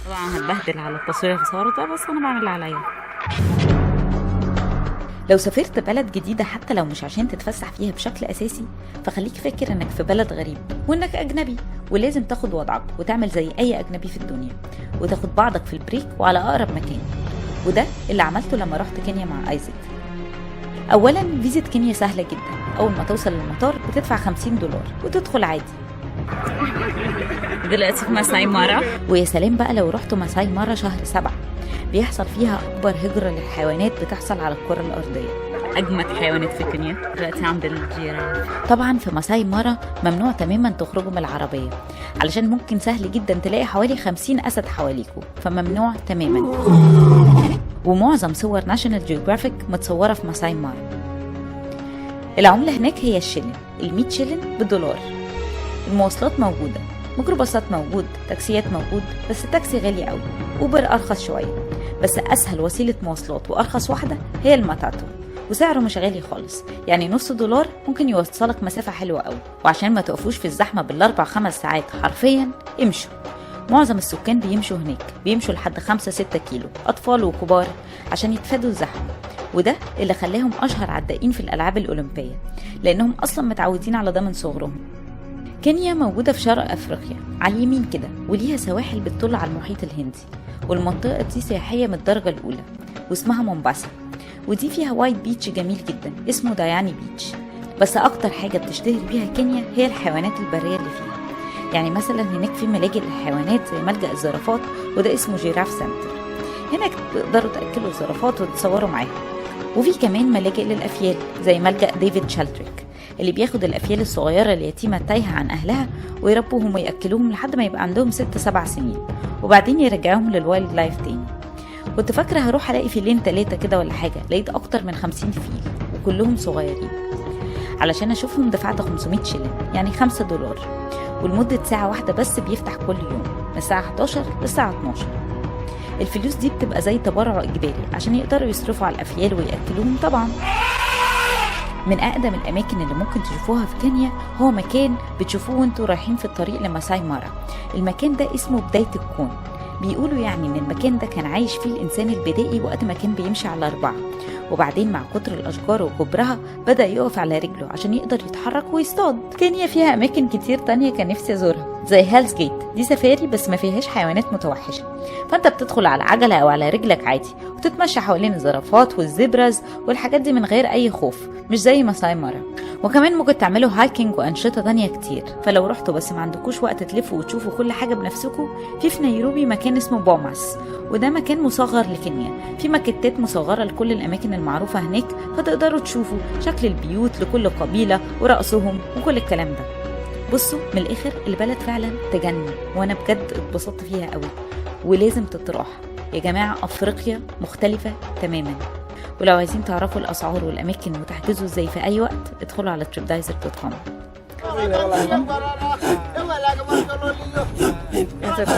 طبعا هتبهدل على التصوير في صور ده، بس انا بعمل اللي عليا. لو سافرت بلد جديدة حتى لو مش عشان تتفسح فيها بشكل أساسي، فخليك فاكر إنك في بلد غريب وإنك أجنبي، ولازم تاخد وضعك وتعمل زي أي أجنبي في الدنيا، وتاخد بعضك في البريك وعلى أقرب مكان. وده اللي عملته لما رحت كينيا مع آيزك. أولا فيزة كينيا سهلة جدا، أول ما توصل للمطار بتدفع $50 وتدخل عادي. دلوقتي في مساي مارا، ويا سلام بقى لو رحتوا مساي مارا شهر 7، بيحصل فيها أكبر هجرة للحيوانات بتحصل على الكرة الأرضية. اجمد حيوانات في كينيا دلوقتي عند الجيراف. طبعا في مساي مارا ممنوع تماما تخرجوا من العربية، علشان ممكن سهل جدا تلاقي حوالي 50 أسد حواليكوا، فممنوع تماما. ومعظم صور ناشونال جيوغرافيك متصورة في مساي مارا. العملة هناك هي الشلن، ال100 شلن $1. المواصلات موجودة، ميكروباصات موجود، تاكسيات موجود، بس التاكسي غالي قوي. اوبر ارخص شويه، بس اسهل وسيله مواصلات وارخص واحده هي الماتاتو، وسعره مش غالي خالص، يعني $0.5 ممكن يوصلك مسافه حلوه قوي. وعشان ما تقفوش في الزحمه بال4-5 ساعات حرفيا، امشوا. معظم السكان بيمشوا هناك، بيمشوا لحد 5-6 كيلو، اطفال وكبار، عشان يتفادوا الزحمه. وده اللي خلاهم اشهر عدائين في الالعاب الاولمبيه، لانهم اصلا متعودين على ده من صغرهم. كينيا موجودة في شرق أفريقيا على اليمين كده، وليها سواحل بتطل على المحيط الهندي، والمنطقة دي سياحية من الدرجة الأولى واسمها مومباسا، ودي فيها وايت بيتش جميل جدا اسمه داياني بيتش. بس أكتر حاجة بتشتهر بيها كينيا هي الحيوانات البرية اللي فيها. يعني مثلا هناك في ملاجئ للحيوانات زي ملجأ الزرافات، وده اسمه جيراف سنتر، هناك تقدروا تأكلوا الزرافات وتتصوروا معاهم. وفي كمان ملاجئ للأفيال زي ملجأ ديفيد شالتريك، اللي بياخد الأفيال الصغيرة اليتيمة التايهة عن أهلها ويربوهم ويأكلوهم لحد ما يبقى عندهم 6-7 سنين، وبعدين يرجعوهم للوايلد لايف تاني. كنت فاكرة هروح ألاقي فيلين 3 كده ولا حاجة، لقيت أكتر من 50 فيل وكلهم صغيرين. علشان أشوفهم دفعت 500 شلن، يعني $5، ولمدة ساعة واحدة بس بيفتح كل يوم من الساعة 11 للساعة 12. الفلوس دي بتبقى زي تبرع إجباري عشان يقدروا يصرفوا على الأفيال ويأكلوهم طبعا. من أقدم الأماكن اللي ممكن تشوفوها في كينيا هو مكان بتشوفوه وانتوا رايحين في الطريق لمساي مارا. المكان ده اسمه بداية الكون، بيقولوا يعني ان المكان ده كان عايش فيه الإنسان البدائي وقت ما كان بيمشي على 4، وبعدين مع كتر الأشجار وكبرها بدأ يقف على رجله عشان يقدر يتحرك ويصطاد. كينيا فيها أماكن كتير تانية كان نفسي أزورها زي هيلز جيت، دي سفاري بس ما فيهاش حيوانات متوحشة، فأنت بتدخل على عجلة أو على رجلك عادي وتتمشى حوالين الزرافات والزبرز والحاجات دي من غير أي خوف، مش زي مساي مارا. وكمان ممكن تعملوا هايكنج وأنشطة تانية كتير. فلو رحتوا بس ما عندكوش وقت تلفوا وتشوفوا كل حاجة بنفسكم، في نيروبي مكان اسمه بوماس، وده مكان مصغر لكينيا، في ماكيتات مصغرة لكل الأماكن المعروفة هناك، فتقدروا تشوفوا شكل البيوت لكل قبيلة ورقصهم وكل الكلام ده. بصوا من الآخر البلد فعلا تجنن، وأنا بجد اتبسطت فيها قوي، ولازم تتراح يا جماعة. أفريقيا مختلفة تماما. ولو عايزين تعرفوا الأسعار والأماكن وتحجزوا ازاي في أي وقت، ادخلوا على tripdizer.com. Eso es